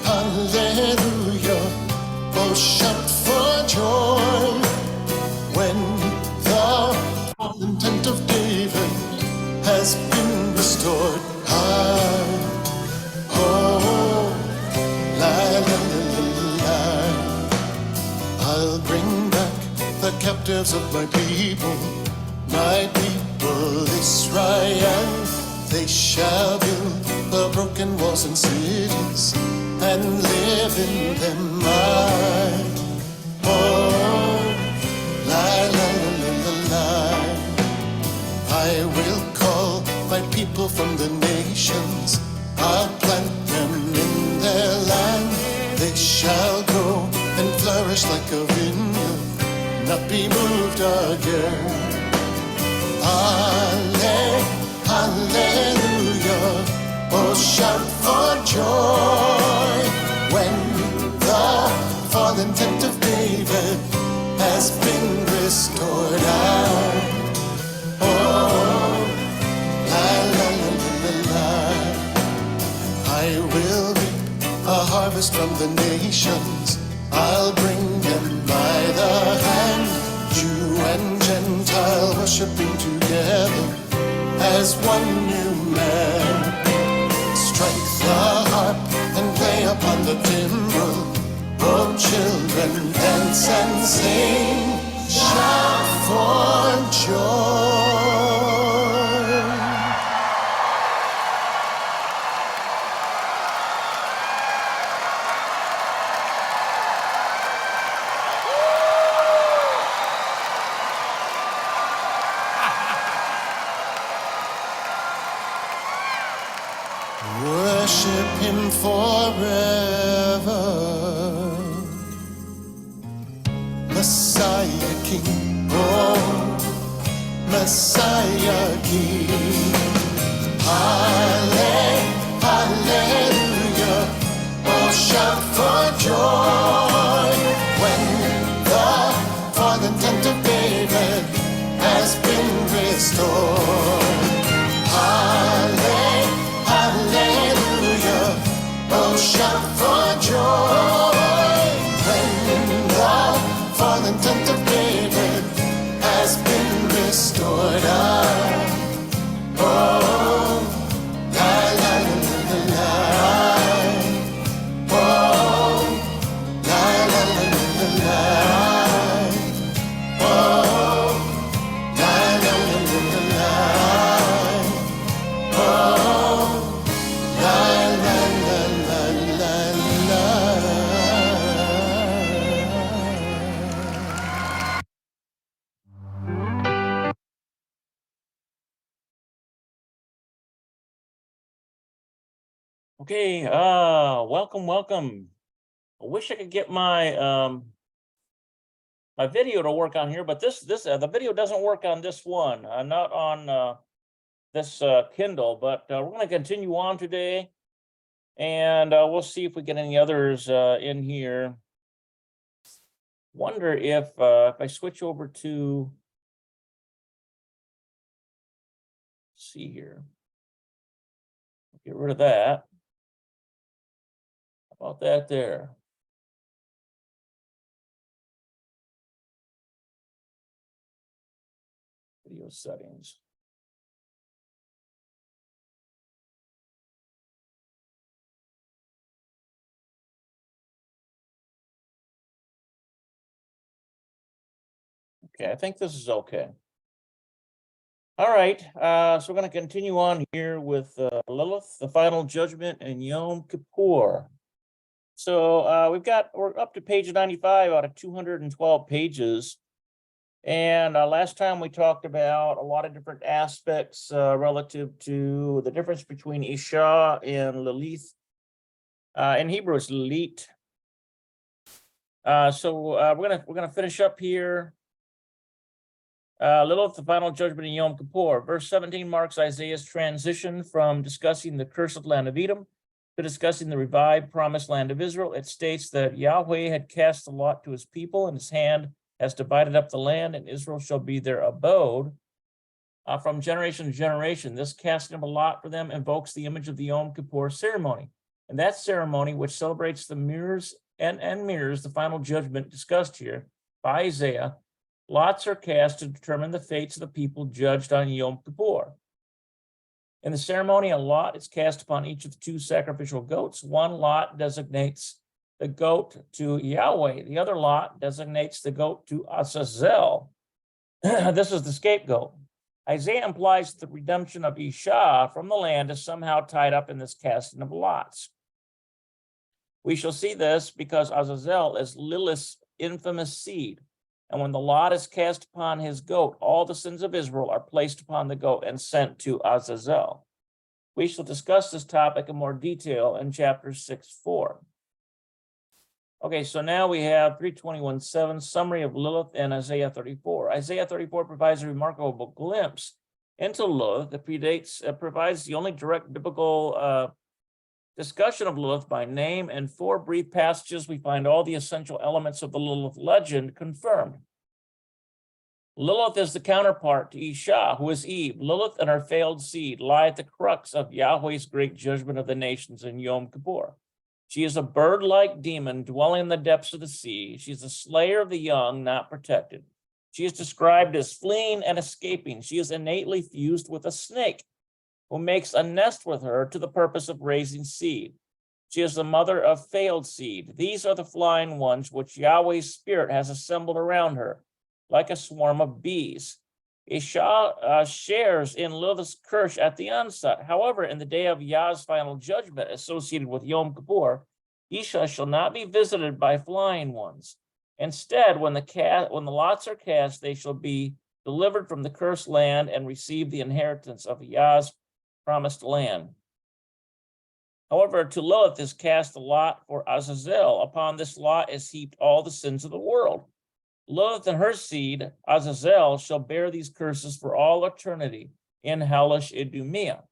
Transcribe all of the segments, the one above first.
Hallelujah, oh shout for joy when the intent of David has been restored. Oh, la la la la la. I'll bring back the captives of my people Israel. They shall build the broken walls and cities and live in them. Oh, la la la la la. I will call my people from the nations. I'll plant them in their land. They shall grow and flourish like a vineyard, not be moved again. Hallelujah, oh shout for joy when the fallen tent of David has been restored. Oh, la la la la la. I will reap a harvest from the nations. I'll bring them by the hand, Jew and Gentile worshiping together as one new man. Strike the harp and play upon the timbrel. Oh, children, dance and sing, shout for joy. Worship him forever, Messiah King, oh, Messiah King. Hallelujah, oh shout for joy when the fallen tent of David has been restored. Hallelujah, oh shout for joy when the fallen tent of David has been restored. Oh, la la la la la. Oh, la la la la la. Oh, la la la la la. Oh, la la la la la la. Okay, welcome. I wish I could get my my video to work on here, but the video doesn't work on this one, not on this Kindle, but we're going to continue on today, and we'll see if we get any others in here. Wonder if I switch over to, let's see here, get rid of that. How about that there? Video settings. Okay, I think this is okay. All right, so we're going to continue on here with Lilith, the Final Judgment, and Yom Kippur. So we're up to page 95 out of 212 pages. And last time we talked about a lot of different aspects relative to the difference between Isha and Lilith. In Hebrew, it's Lilith. We're gonna finish up here. Lilith, the final judgment in Yom Kippur. Verse 17 marks Isaiah's transition from discussing the cursed land of Edom to discussing the revived promised land of Israel. It states that Yahweh had cast the lot to his people, and his hand has divided up the land, and Israel shall be their abode. From generation to generation, this casting of a lot for them invokes the image of the Yom Kippur ceremony. And that ceremony, which celebrates the mirrors and mirrors the final judgment discussed here by Isaiah, lots are cast to determine the fates of the people judged on Yom Kippur. In the ceremony, a lot is cast upon each of the two sacrificial goats. One lot designates the goat to Yahweh. The other lot designates the goat to Azazel. This is the scapegoat. Isaiah implies the redemption of Isha from the land is somehow tied up in this casting of lots. We shall see this because Azazel is Lilith's infamous seed. And when the lot is cast upon his goat, all the sins of Israel are placed upon the goat and sent to Azazel. We shall discuss this topic in more detail in chapter 6:4. Okay, so now we have 321:7, summary of Lilith and Isaiah 34. Isaiah 34 provides a remarkable glimpse into Lilith that provides the only direct biblical discussion of Lilith by name. In 4 brief passages, we find all the essential elements of the Lilith legend confirmed. Lilith is the counterpart to Isha, who is Eve. Lilith and her failed seed lie at the crux of Yahweh's great judgment of the nations in Yom Kippur. She is a bird-like demon dwelling in the depths of the sea. She's a slayer of the young, not protected. She is described as fleeing and escaping. She is innately fused with a snake, who makes a nest with her to the purpose of raising seed. She is the mother of failed seed. These are the flying ones which Yahweh's spirit has assembled around her, like a swarm of bees. Isha shares in Lilith's curse at the onset. However, in the day of Yah's final judgment associated with Yom Kippur, Isha shall not be visited by flying ones. Instead, when the lots are cast, they shall be delivered from the cursed land and receive the inheritance of Yah's promised land. However, to Lilith is cast the lot for Azazel. Upon this lot is heaped all the sins of the world. Lilith and her seed, Azazel, shall bear these curses for all eternity in hellish Idumea.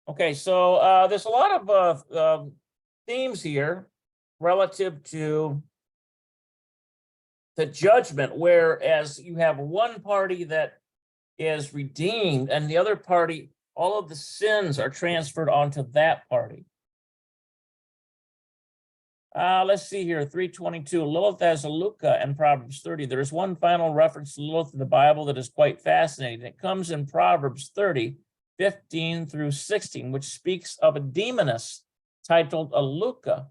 Okay, so there's a lot of themes here relative to the judgment, whereas you have one party that is redeemed and the other party, all of the sins are transferred onto that party. Let's see here, 322. Lilith as a Luca in Proverbs 30. There is one final reference to Lilith in the Bible that is quite fascinating. It comes in Proverbs 30, 15 through 16, which speaks of a demoness titled a Luca.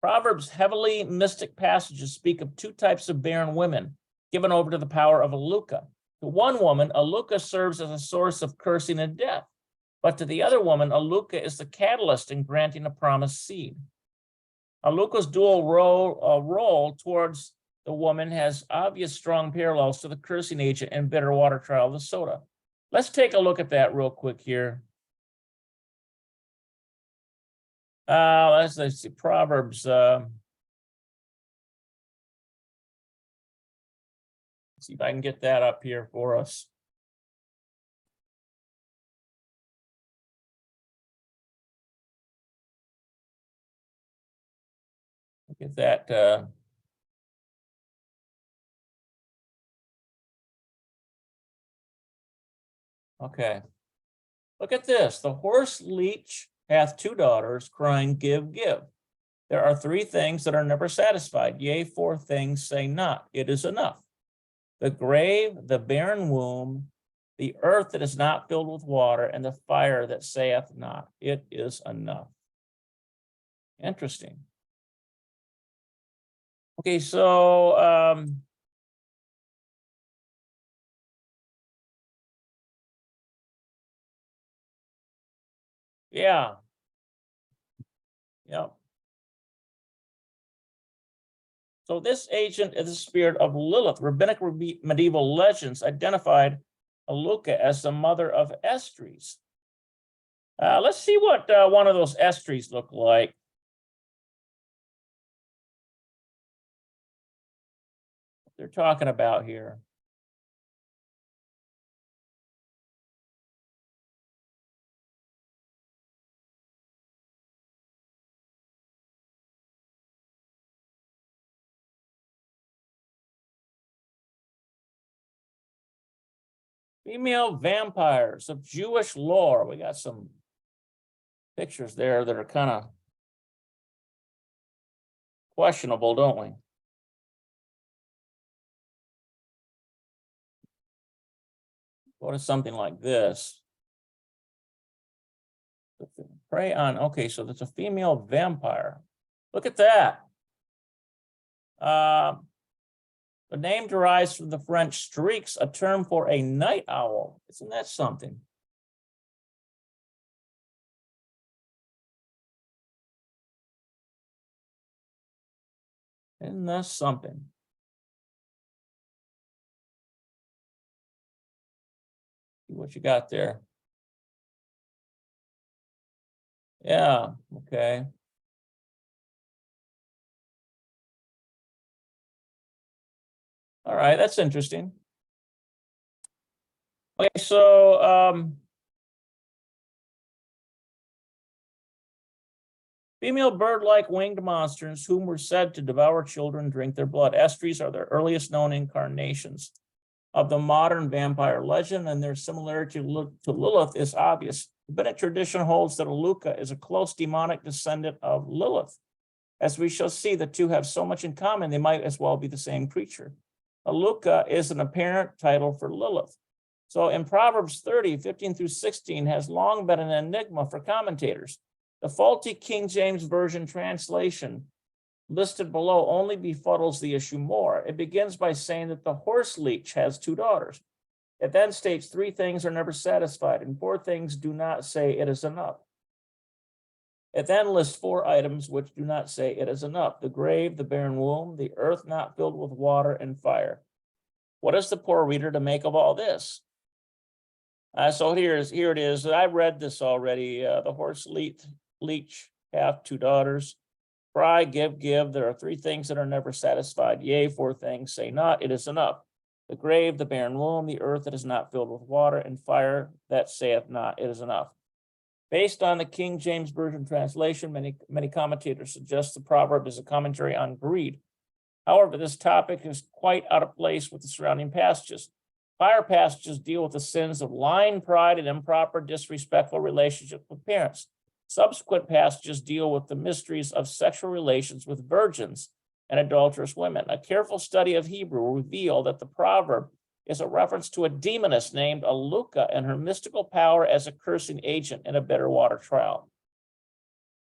Proverbs' heavily mystic passages speak of 2 types of barren women given over to the power of a Luca. To one woman, a Luca serves as a source of cursing and death, but to the other woman, a Luca is the catalyst in granting a promised seed. Aluka's dual role towards the woman has obvious strong parallels to the cursing agent in bitter water trial of the soda. Let's take a look at that real quick here. Let's see, Proverbs. Let's see if I can get that up here for us. Look at that. Okay. Look at this. The horse leech hath 2 daughters, crying, give, give. There are 3 things that are never satisfied. Yea, 4 things say not. It is enough. The grave, the barren womb, the earth that is not filled with water, and the fire that saith not. It is enough. Interesting. Okay, so yeah. Yep. So this agent is the spirit of Lilith. Rabbinic medieval legends identified Aluka as the mother of Estries. Let's see what one of those Estries look like. they're talking about here? Female vampires of Jewish lore. We got some pictures there that are kind of questionable, don't we? What is something like this? Prey on, okay, so that's a female vampire. Look at that. The name derives from the French streaks, a term for a night owl. Isn't that something? Isn't that something? See what you got there. Yeah, okay. All right, that's interesting. Okay, so female bird-like winged monsters whom were said to devour children, drink their blood. Estries are the earliest known incarnations of the modern vampire legend, and their similarity to Lilith is obvious. Rabbinic tradition holds that Aluka is a close demonic descendant of Lilith. As we shall see, the two have so much in common, they might as well be the same creature. Aluka is an apparent title for Lilith. So in Proverbs 30, 15 through 16 has long been an enigma for commentators. The faulty King James Version translation listed below only befuddles the issue more. It begins by saying that the horse leech has 2 daughters. It then states 3 things are never satisfied and 4 things do not say it is enough. It then lists 4 items which do not say it is enough: the grave, the barren womb, the earth not filled with water, and fire. What is the poor reader to make of all this? So here it is. I read this already. The horse leech hath 2 daughters. Cry, give. There are 3 things that are never satisfied. Yea, 4 things say not, it is enough: the grave, the barren womb, the earth that is not filled with water, and fire that saith not, it is enough. Based on the King James Version translation, many commentators suggest the proverb is a commentary on greed. However, this topic is quite out of place with the surrounding passages. Prior passages deal with the sins of lying, pride, and improper, disrespectful relationships with parents. Subsequent passages deal with the mysteries of sexual relations with virgins and adulterous women. A careful study of Hebrew will reveal that the proverb is a reference to a demoness named Aluka and her mystical power as a cursing agent in a bitter water trial.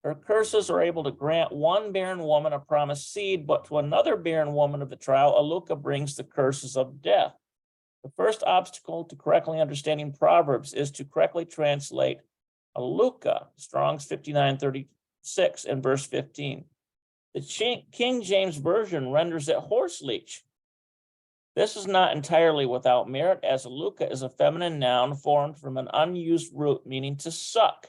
Her curses are able to grant one barren woman a promised seed, but to another barren woman of the trial, Aluka brings the curses of death. The first obstacle to correctly understanding Proverbs is to correctly translate Aluka, Strong's 5936 in verse 15. The King James Version renders it horse leech. This is not entirely without merit, as Aluka is a feminine noun formed from an unused root meaning to suck.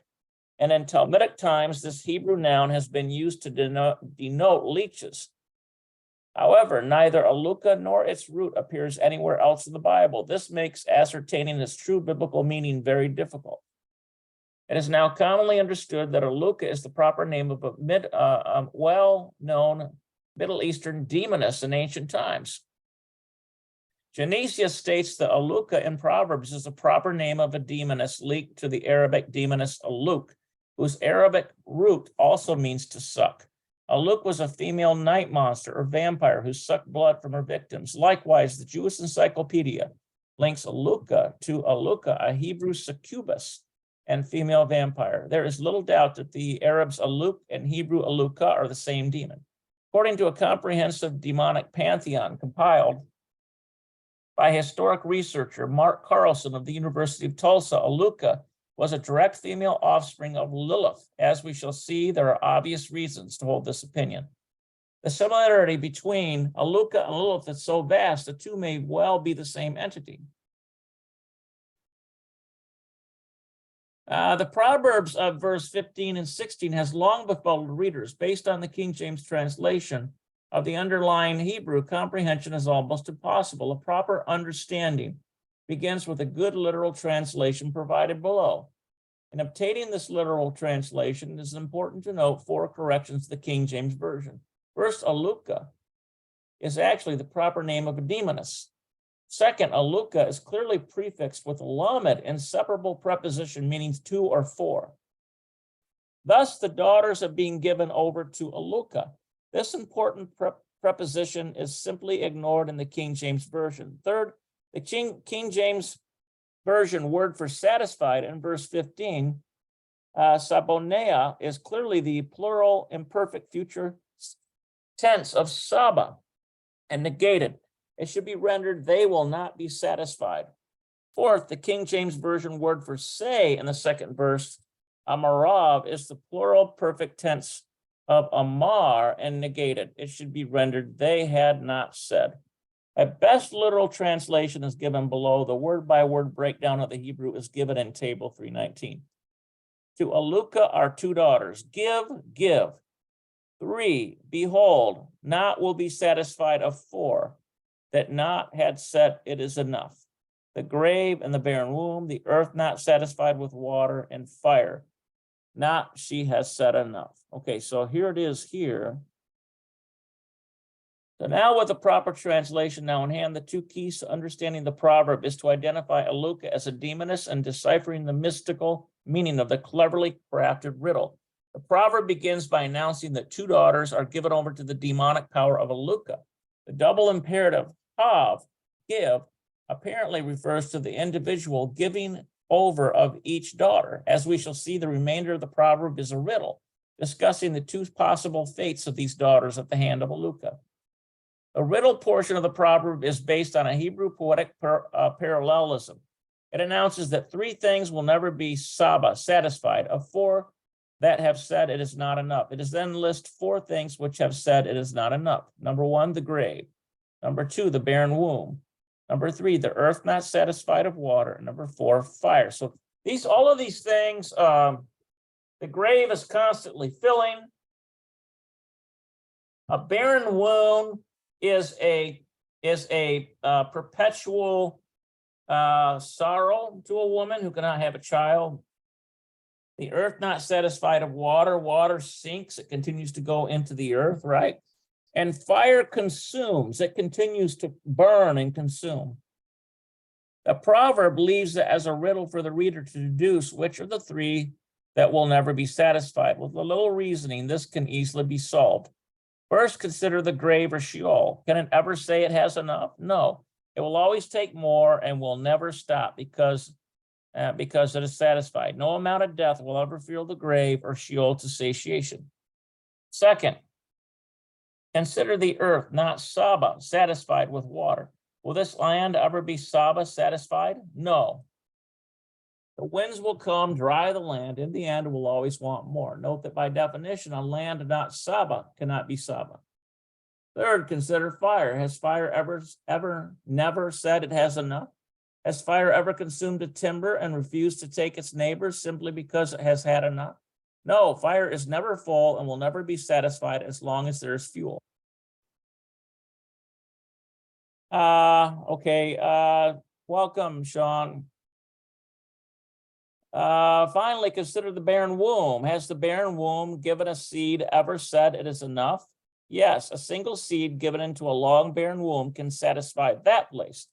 And in Talmudic times, this Hebrew noun has been used to denote leeches. However, neither Aluka nor its root appears anywhere else in the Bible. This makes ascertaining its true biblical meaning very difficult. It is now commonly understood that Aluka is the proper name of a well-known Middle Eastern demoness in ancient times. Genesius states that Aluka in Proverbs is the proper name of a demoness linked to the Arabic demoness Aluk, whose Arabic root also means to suck. Aluk was a female night monster or vampire who sucked blood from her victims. Likewise, the Jewish Encyclopedia links Aluka to Aluka, a Hebrew succubus and female vampire. There is little doubt that the Arabs Aluk and Hebrew Aluka are the same demon. According to a comprehensive demonic pantheon compiled by historic researcher Mark Carlson of the University of Tulsa, Aluka was a direct female offspring of Lilith. As we shall see, there are obvious reasons to hold this opinion. The similarity between Aluka and Lilith is so vast, the two may well be the same entity. The Proverbs of verse 15 and 16 has long befuddled readers. Based on the King James translation, of the underlying Hebrew, comprehension is almost impossible. A proper understanding begins with a good literal translation provided below. In obtaining this literal translation, it is important to note 4 corrections to the King James Version. First, Aluka is actually the proper name of a demoness. Second, Aluka is clearly prefixed with a lamed, inseparable preposition meaning 2 or 4. Thus, the daughters are being given over to Aluka. This important preposition is simply ignored in the King James Version. Third, the King James Version word for satisfied in verse 15, sabonea, is clearly the plural imperfect future tense of saba and negated. It should be rendered, they will not be satisfied. Fourth, the King James Version word for say in the second verse, amarav, is the plural perfect tense of amar and negated. It should be rendered, they had not said. A best literal translation is given below. The word-by-word breakdown of the Hebrew is given in table 319. To Aluka are 2 daughters. Give, give. 3, behold, not will be satisfied of 4, that not had said it is enough. The grave and the barren womb, the earth not satisfied with water and fire. Not she has said enough. Okay, so here it is here. So now with the proper translation now in hand, the 2 keys to understanding the proverb is to identify Aluka as a demoness and deciphering the mystical meaning of the cleverly crafted riddle. The proverb begins by announcing that 2 daughters are given over to the demonic power of Aluka. The double imperative, have, give, apparently refers to the individual giving over of each daughter. As we shall see, the remainder of the proverb is a riddle, discussing the 2 possible fates of these daughters at the hand of Aluka. The riddle portion of the proverb is based on a Hebrew poetic parallelism. It announces that 3 things will never be saba, satisfied, of 4 that have said it is not enough. It is then lists 4 things which have said it is not enough. Number 1, the grave. Number 2, the barren womb. Number 3, the earth not satisfied of water. And number 4, fire. So all of these things, the grave is constantly filling. A barren womb is a perpetual sorrow to a woman who cannot have a child. The earth not satisfied of water, water sinks, it continues to go into the earth, right? And fire consumes, it continues to burn and consume. The proverb leaves it as a riddle for the reader to deduce which are the 3 that will never be satisfied. With a little reasoning, this can easily be solved. First, consider the grave or Sheol. Can it ever say it has enough? No. It will always take more and will never stop because it is satisfied. No amount of death will ever fill the grave or Sheol to satiation. Second, consider the earth, not Saba, satisfied with water. Will this land ever be Saba, satisfied? No. The winds will come, dry the land. In the end, we'll always want more. Note that by definition, a land not Saba cannot be Saba. Third, consider fire. Has fire ever never said it has enough? Has fire ever consumed a timber and refused to take its neighbors simply because it has had enough? No, fire is never full and will never be satisfied as long as there is fuel. Welcome, Sean. Finally, consider the barren womb. Has the barren womb given a seed ever said it is enough? Yes, a single seed given into a long barren womb can satisfy that place.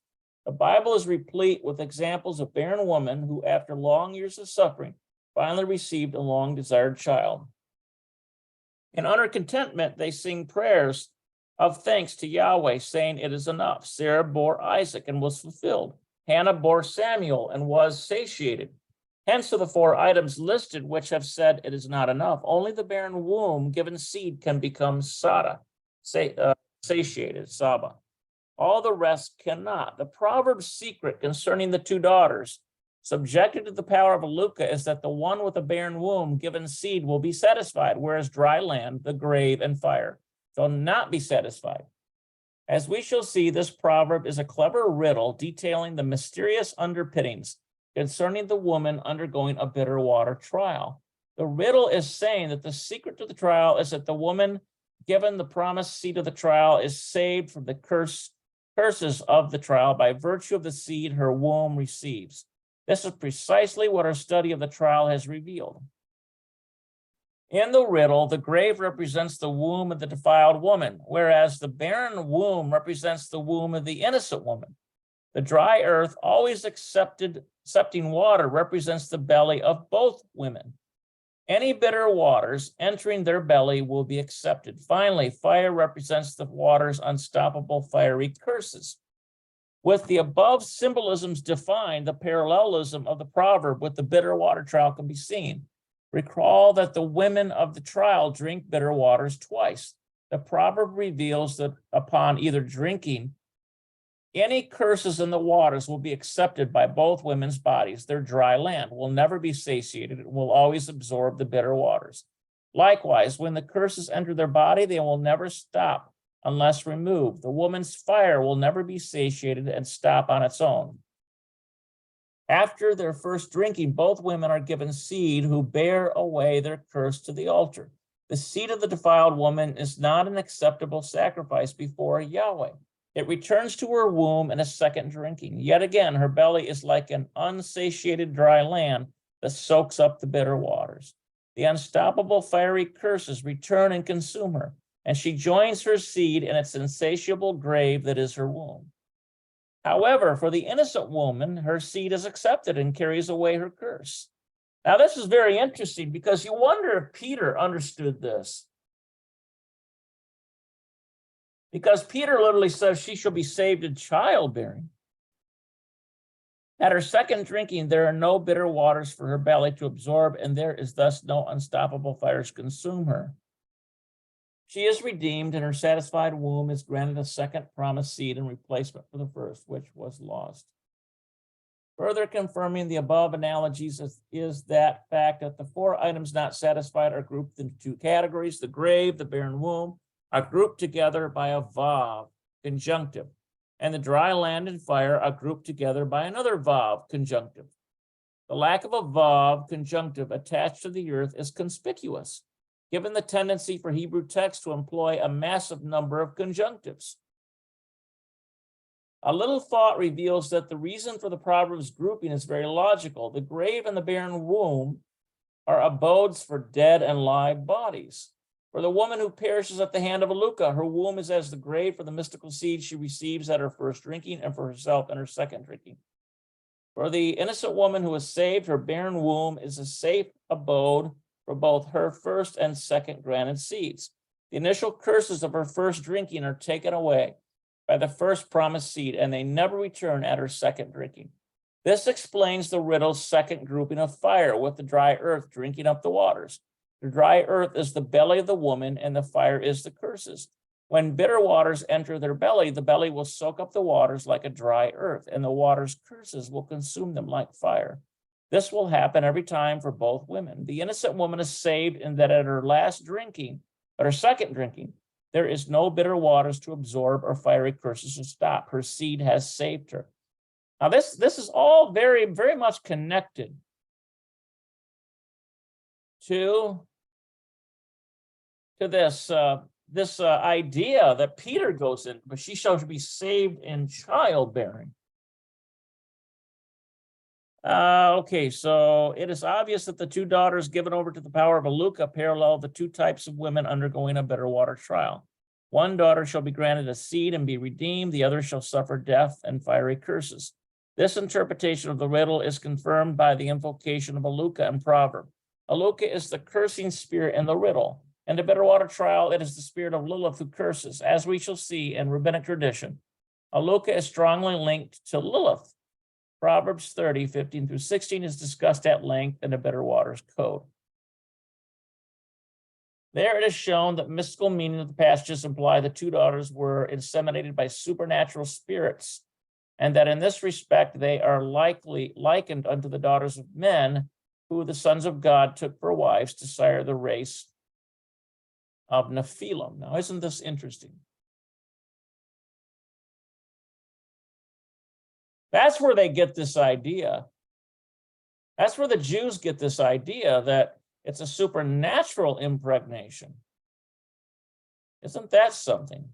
The Bible is replete with examples of barren women who, after long years of suffering, finally received a long-desired child. In utter contentment, they sing prayers of thanks to Yahweh, saying it is enough. Sarah bore Isaac and was fulfilled. Hannah bore Samuel and was satiated. Hence are the 4 items listed which have said it is not enough. Only the barren womb given seed can become satiated, Saba. All the rest cannot. The proverb's secret concerning the 2 daughters subjected to the power of Aluka is that the one with a barren womb given seed will be satisfied, whereas dry land, the grave, and fire shall not be satisfied. As we shall see, this proverb is a clever riddle detailing the mysterious underpinnings concerning the woman undergoing a bitter water trial. The riddle is saying that the secret to the trial is that the woman given the promised seed of the trial is saved from the curses of the trial by virtue of the seed her womb receives. This is precisely what our study of the trial has revealed. In the riddle, the grave represents the womb of the defiled woman, whereas the barren womb represents the womb of the innocent woman. The dry earth, always accepting water, represents the belly of both women. Any bitter waters entering their belly will be accepted. Finally, fire represents the water's unstoppable fiery curses. With the above symbolisms defined, the parallelism of the proverb with the bitter water trial can be seen. Recall that the women of the trial drink bitter waters twice. The proverb reveals that upon either drinking, any curses in the waters will be accepted by both women's bodies. Their dry land will never be satiated and will always absorb the bitter waters. Likewise, when the curses enter their body, they will never stop unless removed. The woman's fire will never be satiated and stop on its own. After their first drinking, both women are given seed who bear away their curse to the altar. The seed of the defiled woman is not an acceptable sacrifice before Yahweh. It returns to her womb in a second drinking. Yet again, her belly is like an unsatiated dry land that soaks up the bitter waters. The unstoppable fiery curses return and consume her, and she joins her seed in its insatiable grave that is her womb. However, for the innocent woman, her seed is accepted and carries away her curse. Now, this is very interesting because you wonder if Peter understood this. Because Peter literally says she shall be saved in childbearing. At her second drinking, there are no bitter waters for her belly to absorb, and there is thus no unstoppable fires consume her. She is redeemed, and her satisfied womb is granted a second promised seed in replacement for the first, which was lost. Further confirming the above analogies is that fact that the four items not satisfied are grouped into two categories. The grave, the barren womb, are grouped together by a vav, conjunctive, and the dry land and fire are grouped together by another vav, conjunctive. The lack of a vav, conjunctive, attached to the earth is conspicuous, given the tendency for Hebrew text to employ a massive number of conjunctives. A little thought reveals that the reason for the Proverbs grouping is very logical. The grave and the barren womb are abodes for dead and live bodies. For the woman who perishes at the hand of a Luca, her womb is as the grave for the mystical seed she receives at her first drinking, and for herself in her second drinking. For the innocent woman who is saved, her barren womb is a safe abode for both her first and second granted seeds. The initial curses of her first drinking are taken away by the first promised seed, and they never return at her second drinking. This explains the riddle's second grouping of fire, with the dry earth drinking up the waters. The dry earth is the belly of the woman, and the fire is the curses. When bitter waters enter their belly, the belly will soak up the waters like a dry earth, and the water's curses will consume them like fire. This will happen every time for both women. The innocent woman is saved in that at her last drinking, at her second drinking, there is no bitter waters to absorb or fiery curses to stop. Her seed has saved her. Now, this is all very, very much connected to this idea that Peter goes in, but she shall be saved in childbearing. Okay, so it is obvious that the two daughters given over to the power of a Luca parallel the two types of women undergoing a bitter water trial. One daughter shall be granted a seed and be redeemed, the other shall suffer death and fiery curses. This interpretation of the riddle is confirmed by the invocation of a Luca in proverb. A Luca is the cursing spirit in the riddle. In the bitter water trial, it is the spirit of Lilith who curses. As we shall see in rabbinic tradition, a Luca is strongly linked to Lilith. Proverbs 30, 15 through 16 is discussed at length in the Bitter Waters Code. There it is shown that mystical meaning of the passages imply the two daughters were inseminated by supernatural spirits, and that in this respect they are likely likened unto the daughters of men, who the sons of God took for wives to sire the race of Nephilim. Now, isn't this interesting? That's where they get this idea. That's where the Jews get this idea that it's a supernatural impregnation. Isn't that something?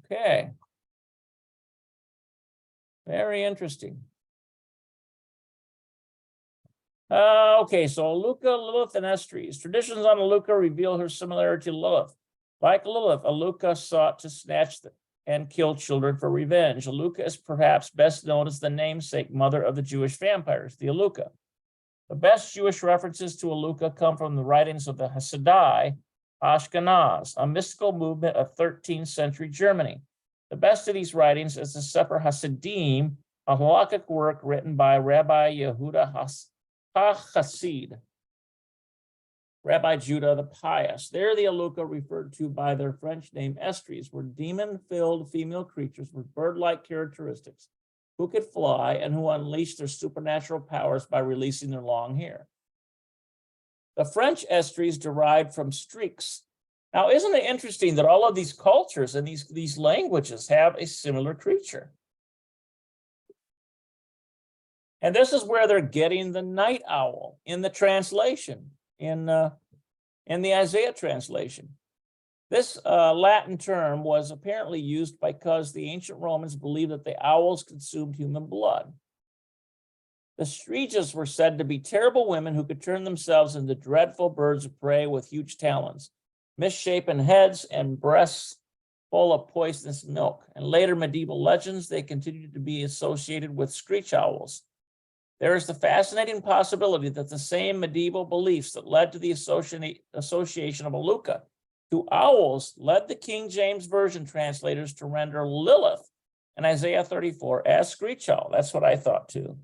Okay. Very interesting. Okay, so Aluka, Lilith, and Estries. Traditions on Aluka reveal her similarity to Lilith. Like Lilith, Aluka sought to snatch and kill children for revenge. Aluka is perhaps best known as the namesake mother of the Jewish vampires, the Aluka. The best Jewish references to Aluka come from the writings of the Hasidai Ashkenaz, a mystical movement of 13th century Germany. The best of these writings is the Sefer Hasidim, a halakhic work written by Rabbi Yehuda HaChassid, Rabbi Judah the Pious. There, the Aluka, referred to by their French name Estries, were demon-filled female creatures with bird-like characteristics who could fly and who unleashed their supernatural powers by releasing their long hair. The French Estries derived from streaks. Now, isn't it interesting that all of these cultures and these languages have a similar creature? And this is where they're getting the night owl in the translation, in the Isaiah translation. This Latin term was apparently used because the ancient Romans believed that the owls consumed human blood. The Strigas were said to be terrible women who could turn themselves into dreadful birds of prey with huge talons, misshapen heads, and breasts full of poisonous milk. In later medieval legends, they continued to be associated with screech owls. There is the fascinating possibility that the same medieval beliefs that led to the association of Aluka to owls led the King James Version translators to render Lilith in Isaiah 34 as screech owl. That's what I thought too.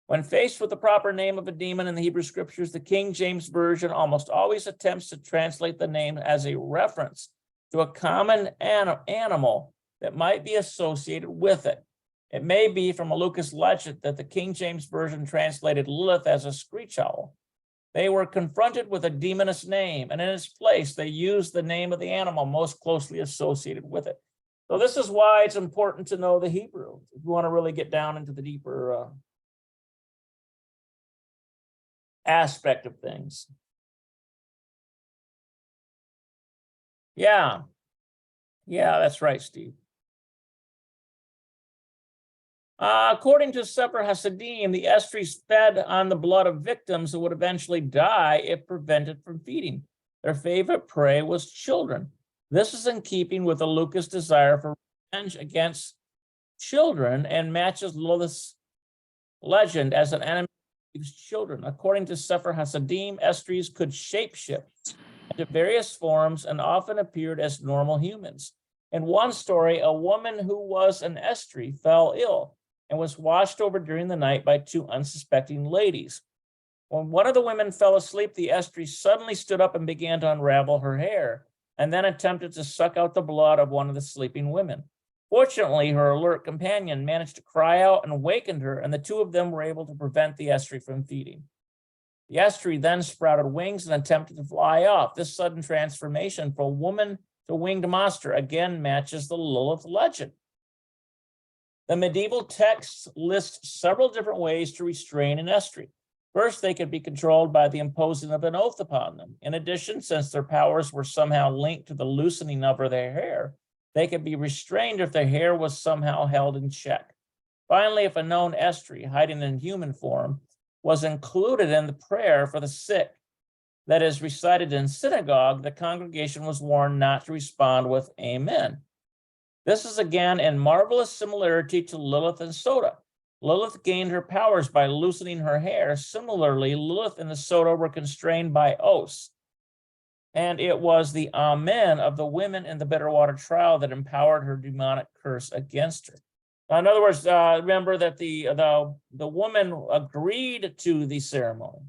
When faced with the proper name of a demon in the Hebrew scriptures, the King James Version almost always attempts to translate the name as a reference to a common animal that might be associated with it. It may be from Aluka's legend that the King James Version translated Lilith as a screech owl. They were confronted with a demonous name, and in its place, they used the name of the animal most closely associated with it. So this is why it's important to know the Hebrew, if you want to really get down into the deeper aspect of things. Yeah, that's right, Steve. According to Sefer Hasidim, the Estries fed on the blood of victims who would eventually die if prevented from feeding. Their favorite prey was children. This is in keeping with Aluka's desire for revenge against children and matches Lilith's legend as an enemy of children. According to Sefer Hasidim, Estries could shapeshift into various forms and often appeared as normal humans. In one story, a woman who was an Estrie fell ill and was washed over during the night by two unsuspecting ladies. When one of the women fell asleep, the Estrie suddenly stood up and began to unravel her hair, and then attempted to suck out the blood of one of the sleeping women. Fortunately, her alert companion managed to cry out and awakened her, and the two of them were able to prevent the Estrie from feeding. The Estrie then sprouted wings and attempted to fly off. This sudden transformation from woman to winged monster again matches the Lilith legend. The medieval texts list several different ways to restrain an Estrie. First, they could be controlled by the imposing of an oath upon them. In addition, since their powers were somehow linked to the loosening of their hair, they could be restrained if their hair was somehow held in check. Finally, if a known Estrie, hiding in human form, was included in the prayer for the sick that is recited in synagogue, the congregation was warned not to respond with amen. This is again in marvelous similarity to Lilith and Soda. Lilith gained her powers by loosening her hair. Similarly, Lilith and the Soda were constrained by oaths. And it was the amen of the women in the Bitterwater trial that empowered her demonic curse against her. In other words, remember that the woman agreed to the ceremony.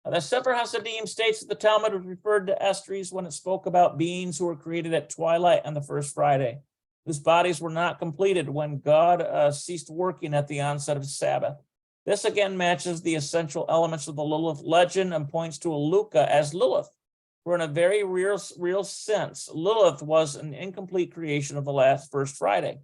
The Sefer Hasidim states that the Talmud referred to Estries when it spoke about beings who were created at twilight on the first Friday, whose bodies were not completed when God ceased working at the onset of Sabbath. This again matches the essential elements of the Lilith legend and points to Aluka as Lilith, For in a very real sense, Lilith was an incomplete creation of the first Friday.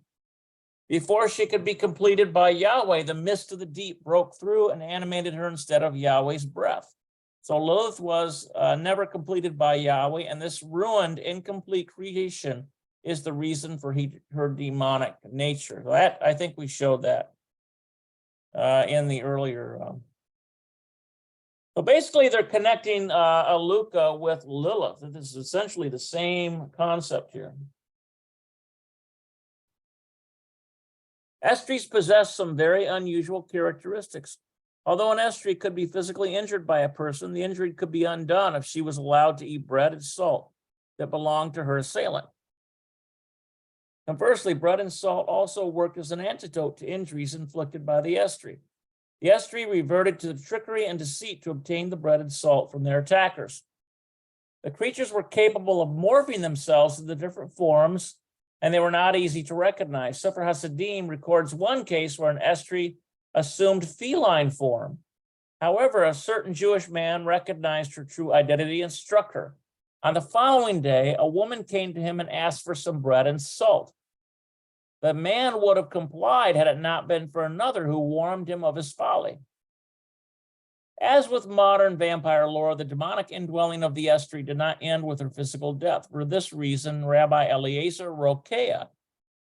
Before she could be completed by Yahweh, the mist of the deep broke through and animated her instead of Yahweh's breath. So Lilith was never completed by Yahweh, and this ruined, incomplete creation is the reason for her demonic nature. That, I think we showed that in the earlier. So basically, they're connecting Aluka with Lilith. This is essentially the same concept here. Estries possess some very unusual characteristics. Although an estry could be physically injured by a person, the injury could be undone if she was allowed to eat bread and salt that belonged to her assailant. Conversely, bread and salt also worked as an antidote to injuries inflicted by the estry. The estry reverted to trickery and deceit to obtain the bread and salt from their attackers. The creatures were capable of morphing themselves into different forms, and they were not easy to recognize. Sefer Hasidim records one case where an estry assumed feline form. However, a certain Jewish man recognized her true identity and struck her. On the following day, a woman came to him and asked for some bread and salt. The man would have complied had it not been for another who warned him of his folly. As with modern vampire lore, the demonic indwelling of the estry did not end with her physical death. For this reason, Rabbi Eliezer Rokeah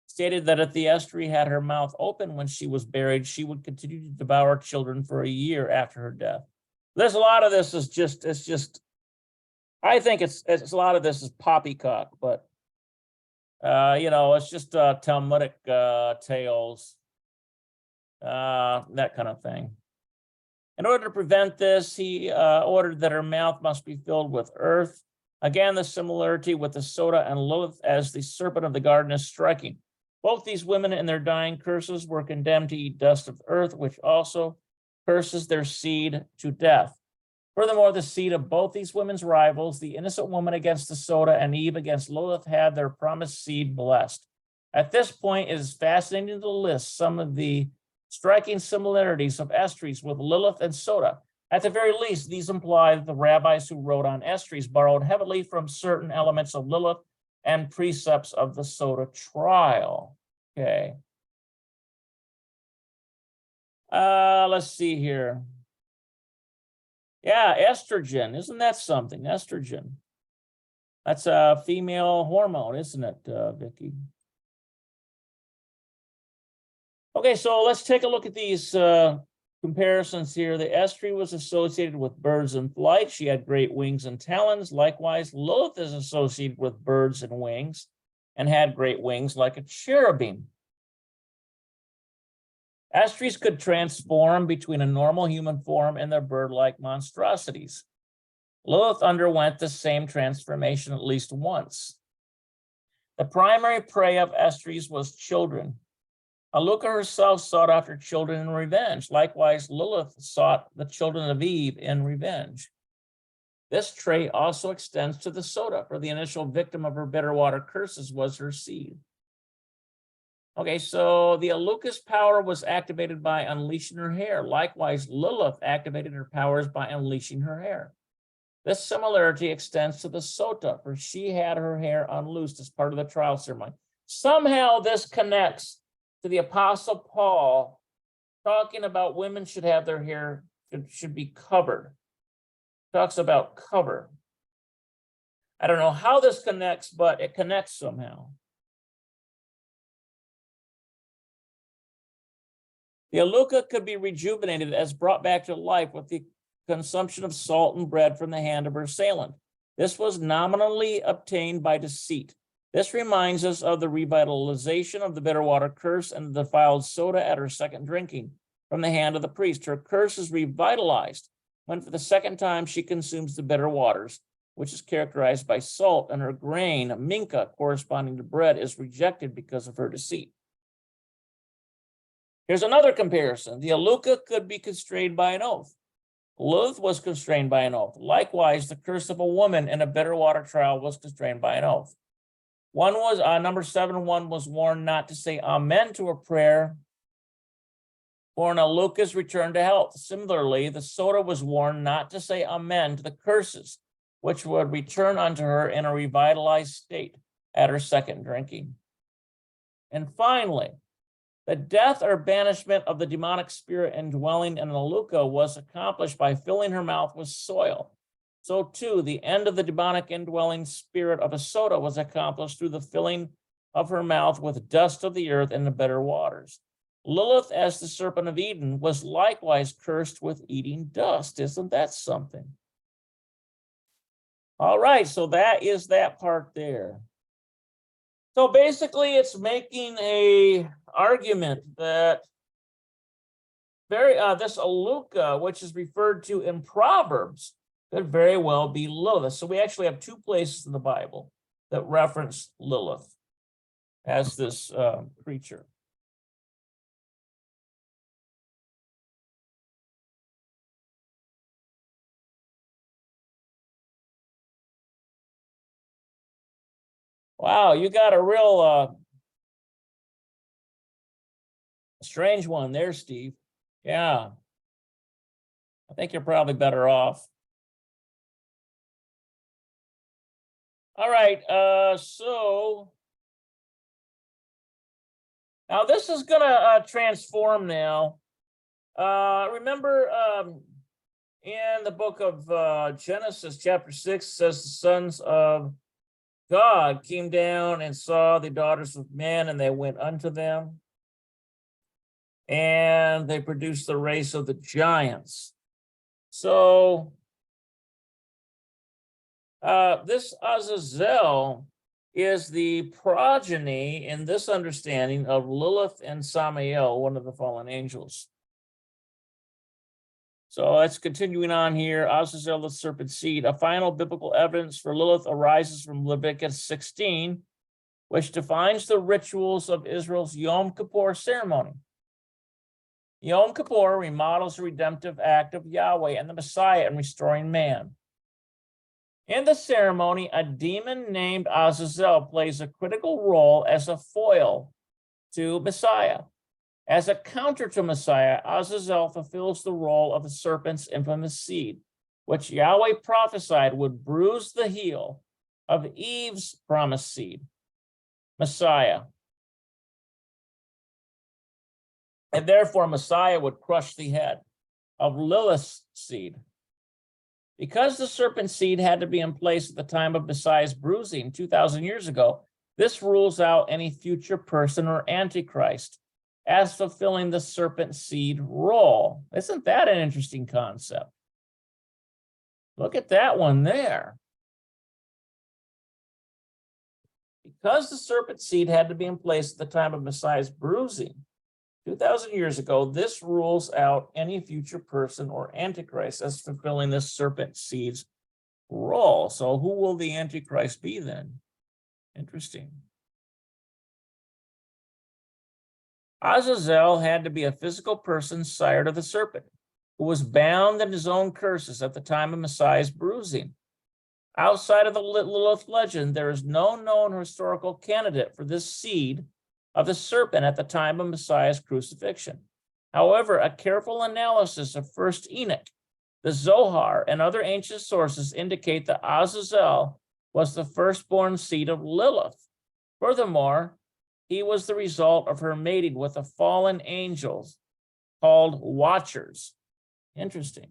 stated that if the estry had her mouth open when she was buried, she would continue to devour children for a year after her death. There's a lot of this is just, I think it's a lot of this is poppycock, but it's just Talmudic tales, that kind of thing. In order to prevent this, he ordered that her mouth must be filled with earth. Again, the similarity with the Soda and Lilith as the serpent of the garden is striking. Both these women in their dying curses were condemned to eat dust of earth, which also curses their seed to death. Furthermore, the seed of both these women's rivals, the innocent woman against the Soda and Eve against Lilith, had their promised seed blessed. At this point, it is fascinating to list some of the striking similarities of estries with Lilith and Soda. At the very least, these imply that the rabbis who wrote on estries borrowed heavily from certain elements of Lilith and precepts of the Soda trial. Okay. Let's see here. Yeah, estrogen. Isn't that something? Estrogen. That's a female hormone, isn't it, Vicky? Okay, so let's take a look at these comparisons here. The estry was associated with birds in flight. She had great wings and talons. Likewise, Lilith is associated with birds and wings and had great wings like a cherubim. Estries could transform between a normal human form and their bird-like monstrosities. Lilith underwent the same transformation at least once. The primary prey of estries was children. Aluka herself sought after children in revenge. Likewise, Lilith sought the children of Eve in revenge. This trait also extends to the Soda, for the initial victim of her bitter water curses was her seed. Okay, so the Aluka's power was activated by unleashing her hair. Likewise, Lilith activated her powers by unleashing her hair. This similarity extends to the Sota, for she had her hair unloosed as part of the trial ceremony. Somehow this connects to the Apostle Paul talking about women should have their hair, should be covered. Talks about cover. I don't know how this connects, but it connects somehow. The Aluka could be rejuvenated as brought back to life with the consumption of salt and bread from the hand of her assailant. This was nominally obtained by deceit. This reminds us of the revitalization of the bitter water curse and the defiled Soda at her second drinking from the hand of the priest. Her curse is revitalized when for the second time she consumes the bitter waters, which is characterized by salt, and her grain, minka, corresponding to bread, is rejected because of her deceit. Here's another comparison. The Aluka could be constrained by an oath. Lilith was constrained by an oath. Likewise, the curse of a woman in a bitter water trial was constrained by an oath. One was, number 7, one was warned not to say amen to a prayer for an Aluka's return to health. Similarly, the Soda was warned not to say amen to the curses which would return unto her in a revitalized state at her second drinking. And finally, the death or banishment of the demonic spirit indwelling in Aluka was accomplished by filling her mouth with soil. So too, the end of the demonic indwelling spirit of Asota was accomplished through the filling of her mouth with dust of the earth and the bitter waters. Lilith, as the serpent of Eden, was likewise cursed with eating dust. Isn't that something? All right, so that is that part there. So basically, it's making a argument that this Aluka, which is referred to in Proverbs, could very well be Lilith. So we actually have two places in the Bible that reference Lilith as this creature. Wow, you got a real strange one there, Steve. Yeah. I think you're probably better off. All right, so now this is gonna transform now. Remember in the book of Genesis chapter 6 says the sons of God came down and saw the daughters of men, and they went unto them, and they produced the race of the giants. So this Azazel is the progeny in this understanding of Lilith and Samael, one of the fallen angels. So let's continuing on here. Azazel, the serpent seed. A final biblical evidence for Lilith arises from Leviticus 16, which defines the rituals of Israel's Yom Kippur ceremony. Yom Kippur remodels the redemptive act of Yahweh and the Messiah in restoring man. In the ceremony, a demon named Azazel plays a critical role as a foil to Messiah. As a counter to Messiah, Azazel fulfills the role of the serpent's infamous seed, which Yahweh prophesied would bruise the heel of Eve's promised seed, Messiah. And therefore, Messiah would crush the head of Lilith's seed. Because the serpent seed had to be in place at the time of Messiah's bruising 2,000 years ago, this rules out any future person or antichrist as fulfilling the serpent seed role. Isn't that an interesting concept? Look at that one there. Because the serpent seed had to be in place at the time of Messiah's bruising 2,000 years ago, this rules out any future person or antichrist as fulfilling this serpent seed's role. So who will the antichrist be then? Interesting. Azazel had to be a physical person sire to the serpent, who was bound in his own curses at the time of Messiah's bruising. Outside of the Lilith legend, there is no known historical candidate for this seed of the serpent at the time of Messiah's crucifixion. However, a careful analysis of 1st Enoch, the Zohar, and other ancient sources indicate that Azazel was the firstborn seed of Lilith. Furthermore, he was the result of her mating with the fallen angels called Watchers. Interesting.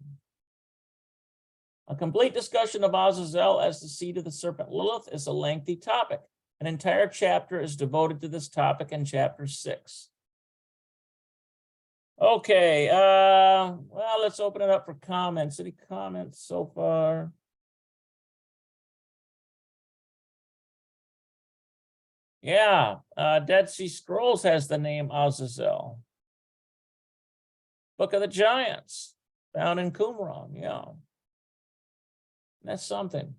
A complete discussion of Azazel as the seed of the serpent Lilith is a lengthy topic. An entire chapter is devoted to this topic in chapter 6. Okay, well, let's open it up for comments. Any comments so far? Yeah, Dead Sea Scrolls has the name Azazel. Book of the Giants, found in Qumran, yeah. That's something.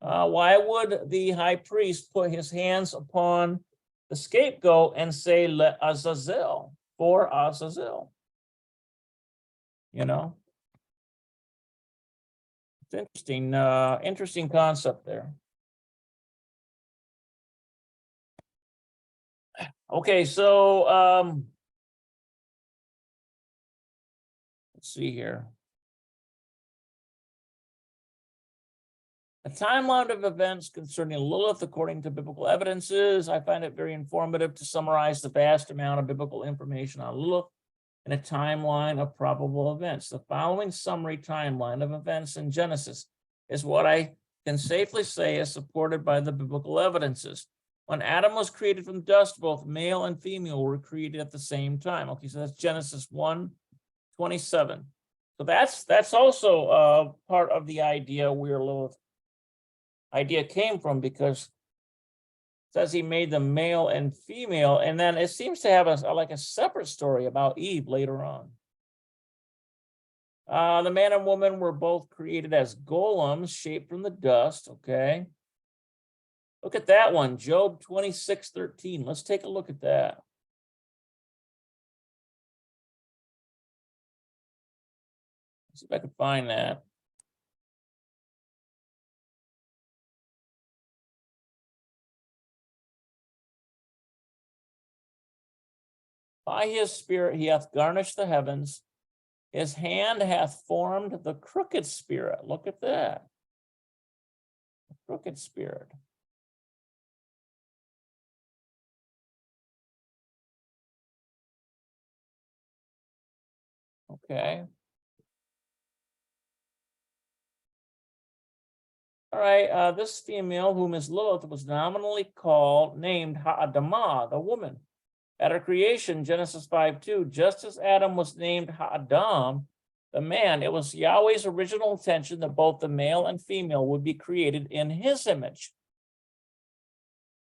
Why would the high priest put his hands upon the scapegoat and say, "Le Azazel," for Azazel? You know? It's interesting, interesting concept there. Okay, so let's see here. A timeline of events concerning Lilith according to biblical evidences. I find it very informative to summarize the vast amount of biblical information on Lilith in a timeline of probable events. The following summary timeline of events in Genesis is what I can safely say is supported by the biblical evidences. When Adam was created from dust, both male and female were created at the same time. Okay, so that's Genesis 1:27. So that's also part of the idea where Lilith idea came from, because it says he made them male and female, and then it seems to have like a separate story about Eve later on. The man and woman were both created as golems shaped from the dust. Okay. Look at that one, Job 26:13. Let's take a look at that. Let's see if I can find that. By his spirit he hath garnished the heavens. His hand hath formed the crooked spirit. Look at that. The crooked spirit. Okay. All right, this female, whom is Lilith, was nominally named Ha'adamah, the woman. At her creation, Genesis 5:2, just as Adam was named Ha'adam, the man, it was Yahweh's original intention that both the male and female would be created in his image.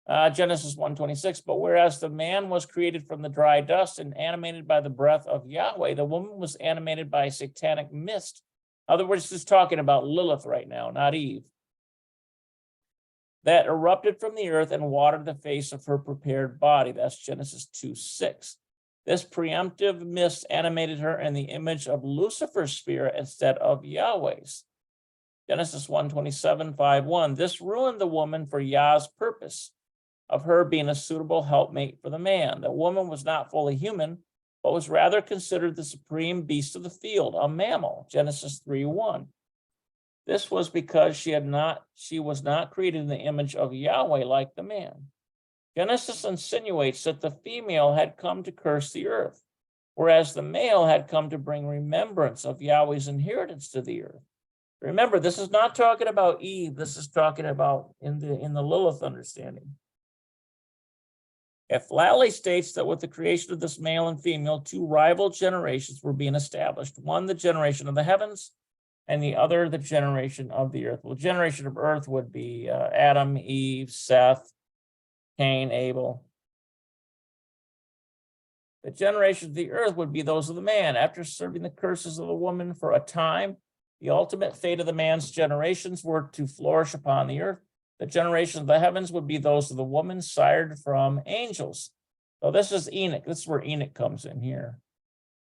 Genesis 1:26, but whereas the man was created from the dry dust and animated by the breath of Yahweh, the woman was animated by satanic mist. In other words, this is talking about Lilith right now, not Eve. That erupted from the earth and watered the face of her prepared body. That's Genesis 2:6. This preemptive mist animated her in the image of Lucifer's spirit instead of Yahweh's. Genesis 1:27, 5:1. This ruined the woman for Yah's purpose of her being a suitable helpmate for the man. The woman was not fully human, but was rather considered the supreme beast of the field, a mammal. Genesis 3:1. This was because she was not created in the image of Yahweh like the man. Genesis insinuates that the female had come to curse the earth, whereas the male had come to bring remembrance of Yahweh's inheritance to the earth. Remember, this is not talking about Eve. This is talking about in the Lilith understanding. It flatly states that with the creation of this male and female, two rival generations were being established. One, the generation of the heavens, and the other, the generation of the earth. Well, the generation of earth would be Adam, Eve, Seth, Cain, Abel. The generation of the earth would be those of the man. After serving the curses of the woman for a time, the ultimate fate of the man's generations were to flourish upon the earth. The generation of the heavens would be those of the woman sired from angels. So this is Enoch. This is where Enoch comes in here.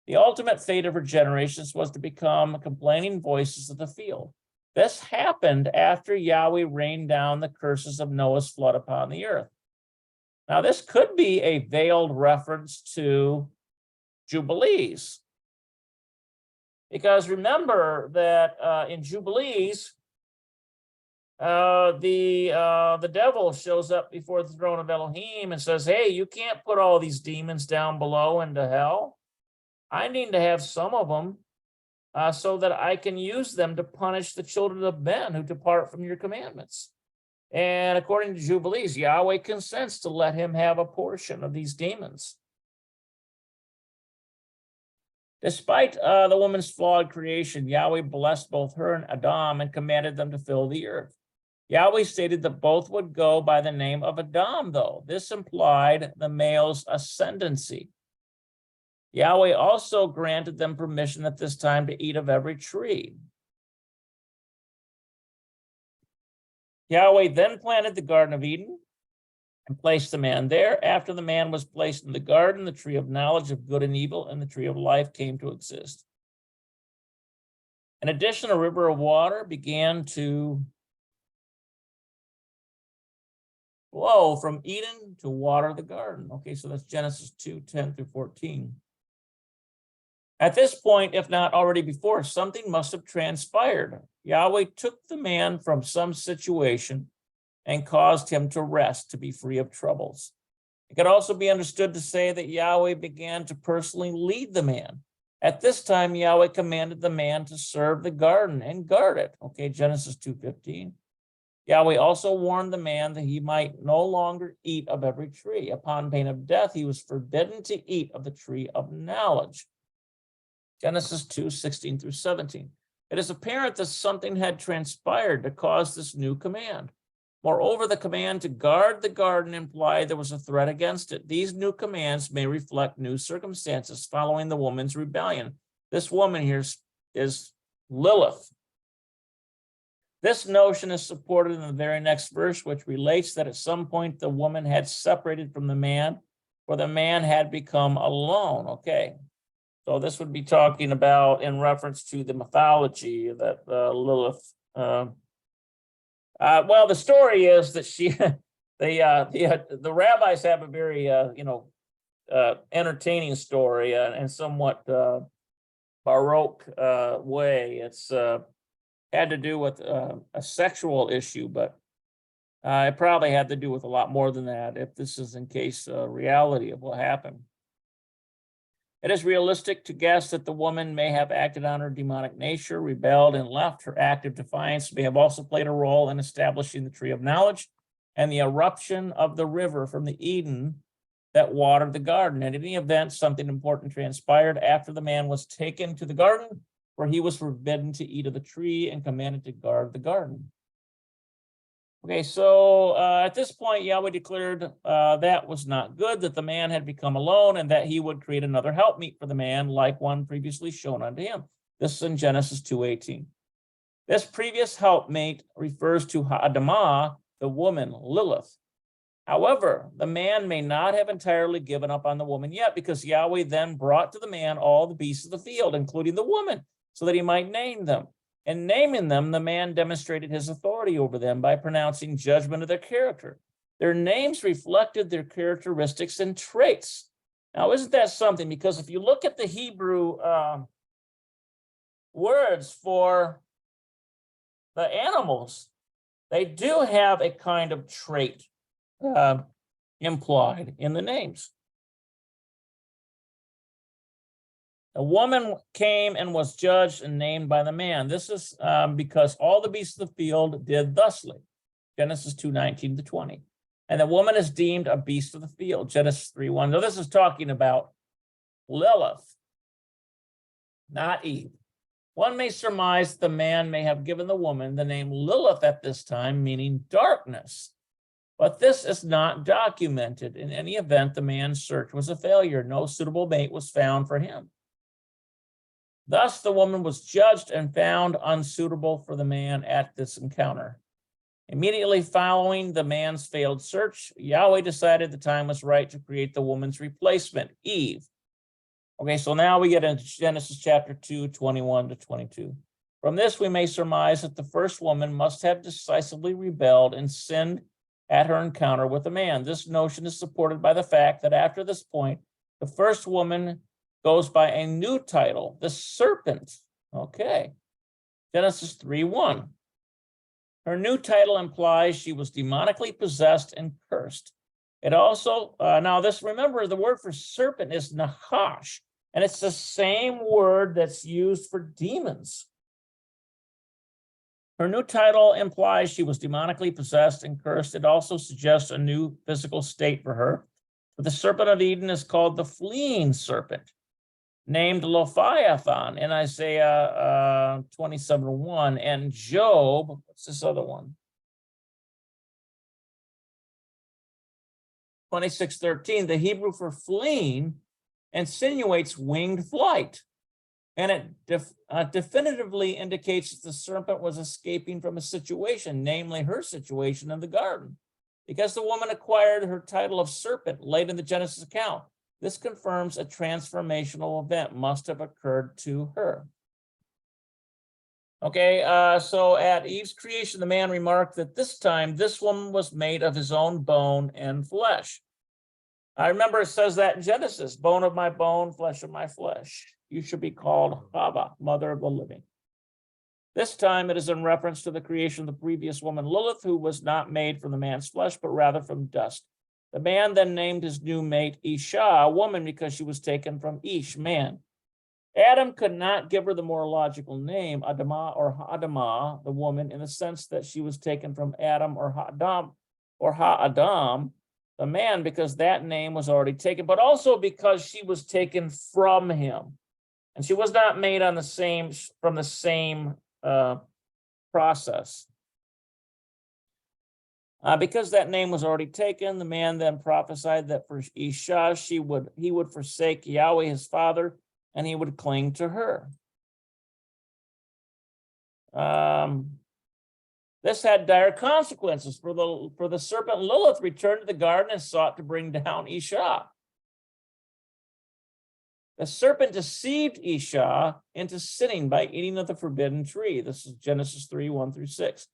The ultimate fate of her generations was to become complaining voices of the field. This happened after Yahweh rained down the curses of Noah's flood upon the earth. Now, this could be a veiled reference to Jubilees. Because remember that in Jubilees, the devil shows up before the throne of Elohim and says, hey, you can't put all these demons down below into hell. I need to have some of them so that I can use them to punish the children of men who depart from your commandments. And according to Jubilees, Yahweh consents to let him have a portion of these demons. Despite the woman's flawed creation, Yahweh blessed both her and Adam and commanded them to fill the earth. Yahweh stated that both would go by the name of Adam, though. This implied the male's ascendancy. Yahweh also granted them permission at this time to eat of every tree. Yahweh then planted the Garden of Eden and placed the man there. After the man was placed in the garden, the tree of knowledge of good and evil and the tree of life came to exist. In addition, a river of water began to flow from Eden to water the garden. Okay, so that's Genesis 2:10 through 14. At this point, if not already before, something must have transpired. Yahweh took the man from some situation and caused him to rest, to be free of troubles. It could also be understood to say that Yahweh began to personally lead the man. At this time, Yahweh commanded the man to serve the garden and guard it. Okay, Genesis 2:15. Yahweh also warned the man that he might no longer eat of every tree. Upon pain of death, he was forbidden to eat of the tree of knowledge. Genesis 2:16 through 17. It is apparent that something had transpired to cause this new command. Moreover, the command to guard the garden implied there was a threat against it. These new commands may reflect new circumstances following the woman's rebellion. This woman here is Lilith. This notion is supported in the very next verse, which relates that at some point the woman had separated from the man, or the man had become alone. Okay, so this would be talking about in reference to the mythology that Lilith. Well, the story is that she, the rabbis have a very entertaining story and somewhat Baroque way. It's had to do with a sexual issue, but it probably had to do with a lot more than that, if this is in case reality of what happened. It is realistic to guess that the woman may have acted on her demonic nature, rebelled, and left. Her act of defiance may have also played a role in establishing the tree of knowledge and the eruption of the river from the Eden that watered the garden. In any event, something important transpired after the man was taken to the garden, where he was forbidden to eat of the tree and commanded to guard the garden. Okay, so at this point, Yahweh declared that was not good, that the man had become alone, and that he would create another helpmeet for the man, like one previously shown unto him. This is in Genesis 2:18. This previous helpmate refers to Adamah, the woman, Lilith. However, the man may not have entirely given up on the woman yet, because Yahweh then brought to the man all the beasts of the field, including the woman, so that he might name them. In naming them, the man demonstrated his authority over them by pronouncing judgment of their character. Their names reflected their characteristics and traits. Now, isn't that something? Because if you look at the Hebrew words for the animals, they do have a kind of trait implied in the names. A woman came and was judged and named by the man. This is because all the beasts of the field did thusly. Genesis 2:19 to 20. And the woman is deemed a beast of the field. Genesis 3:1. Now this is talking about Lilith, not Eve. One may surmise the man may have given the woman the name Lilith at this time, meaning darkness. But this is not documented. In any event, the man's search was a failure. No suitable mate was found for him. Thus, the woman was judged and found unsuitable for the man at this encounter. Immediately following the man's failed search, Yahweh decided the time was right to create the woman's replacement, Eve. Okay, so now we get into Genesis chapter 2:21 to 22. From this, we may surmise that the first woman must have decisively rebelled and sinned at her encounter with the man. This notion is supported by the fact that after this point, the first woman goes by a new title, the serpent. Okay, Genesis 3:1. Her new title implies she was demonically possessed and cursed. It also, now this, remember, the word for serpent is Nahash, and it's the same word that's used for demons. Her new title implies she was demonically possessed and cursed. It also suggests a new physical state for her. But the serpent of Eden is called the fleeing serpent, named Leviathan in Isaiah 27:1, and Job, what's this other one? 26:13, the Hebrew for fleeing insinuates winged flight, and it definitively indicates that the serpent was escaping from a situation, namely her situation in the garden. Because the woman acquired her title of serpent late in the Genesis account, this confirms a transformational event must have occurred to her. Okay, so at Eve's creation, the man remarked that this time this woman was made of his own bone and flesh. I remember it says that in Genesis, bone of my bone, flesh of my flesh. You should be called Hava, mother of the living. This time it is in reference to the creation of the previous woman Lilith, who was not made from the man's flesh, but rather from dust. The man then named his new mate Isha, a woman, because she was taken from Ish, man. Adam could not give her the more logical name, Adamah or Ha'adamah, the woman, in the sense that she was taken from Adam or Ha'adam, the man, because that name was already taken, but also because she was taken from him. And she was not made on from the same process. Because that name was already taken, the man then prophesied that for Isha, he would forsake Yahweh his father, and he would cling to her. This had dire consequences for the serpent. Lilith returned to the garden and sought to bring down Isha. The serpent deceived Isha into sinning by eating of the forbidden tree. This is Genesis 3:1-6.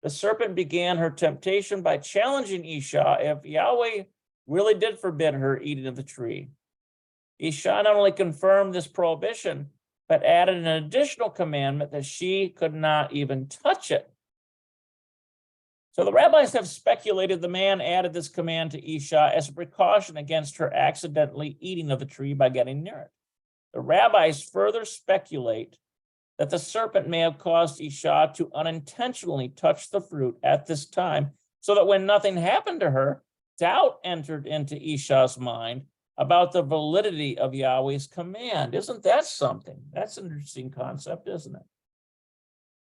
The serpent began her temptation by challenging Isha if Yahweh really did forbid her eating of the tree. Isha not only confirmed this prohibition, but added an additional commandment that she could not even touch it. So the rabbis have speculated the man added this command to Isha as a precaution against her accidentally eating of the tree by getting near it. The rabbis further speculate that the serpent may have caused Isha to unintentionally touch the fruit at this time, so that when nothing happened to her, doubt entered into Isha's mind about the validity of Yahweh's command. Isn't that something? That's an interesting concept, isn't it?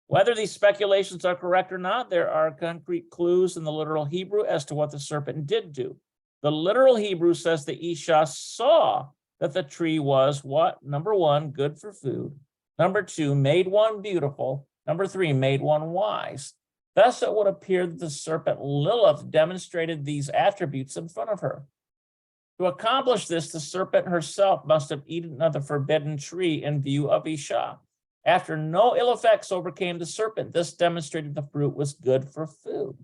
Whether these speculations are correct or not, there are concrete clues in the literal Hebrew as to what the serpent did do. The literal Hebrew says that Isha saw that the tree was what? Number one, good for food. Number two, made one beautiful. Number three, made one wise. Thus, it would appear that the serpent Lilith demonstrated these attributes in front of her. To accomplish this, the serpent herself must have eaten of the forbidden tree in view of Isha. After no ill effects overcame the serpent, this demonstrated the fruit was good for food.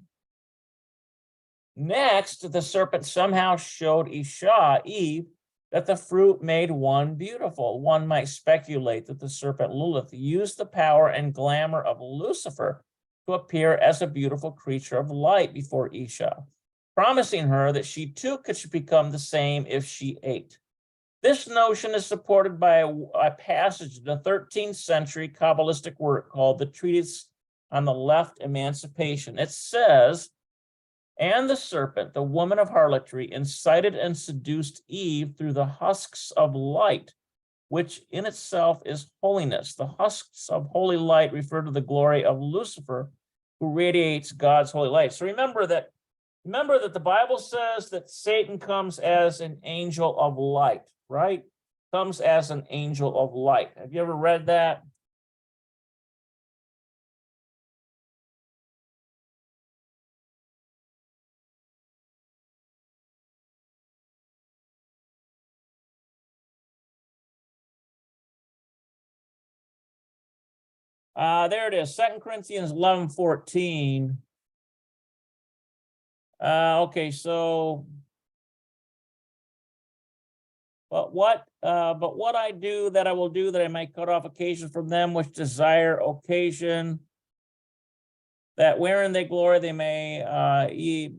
Next, the serpent somehow showed Isha, Eve, that the fruit made one beautiful. One might speculate that the serpent Lilith used the power and glamour of Lucifer to appear as a beautiful creature of light before Isha, promising her that she too could become the same if she ate. This notion is supported by a passage in the 13th century Kabbalistic work called the Treatise on the Left Emancipation. It says, and the serpent, the woman of harlotry, incited and seduced Eve through the husks of light, which in itself is holiness. The husks of holy light refer to the glory of Lucifer, who radiates God's holy light. So remember that the Bible says that Satan comes as an angel of light, right? Comes as an angel of light. Have you ever read that? There it is, 2 Corinthians 11:14. Okay, so, but what I do, that I will do, that I might cut off occasion from them which desire occasion, that wherein they glory, they may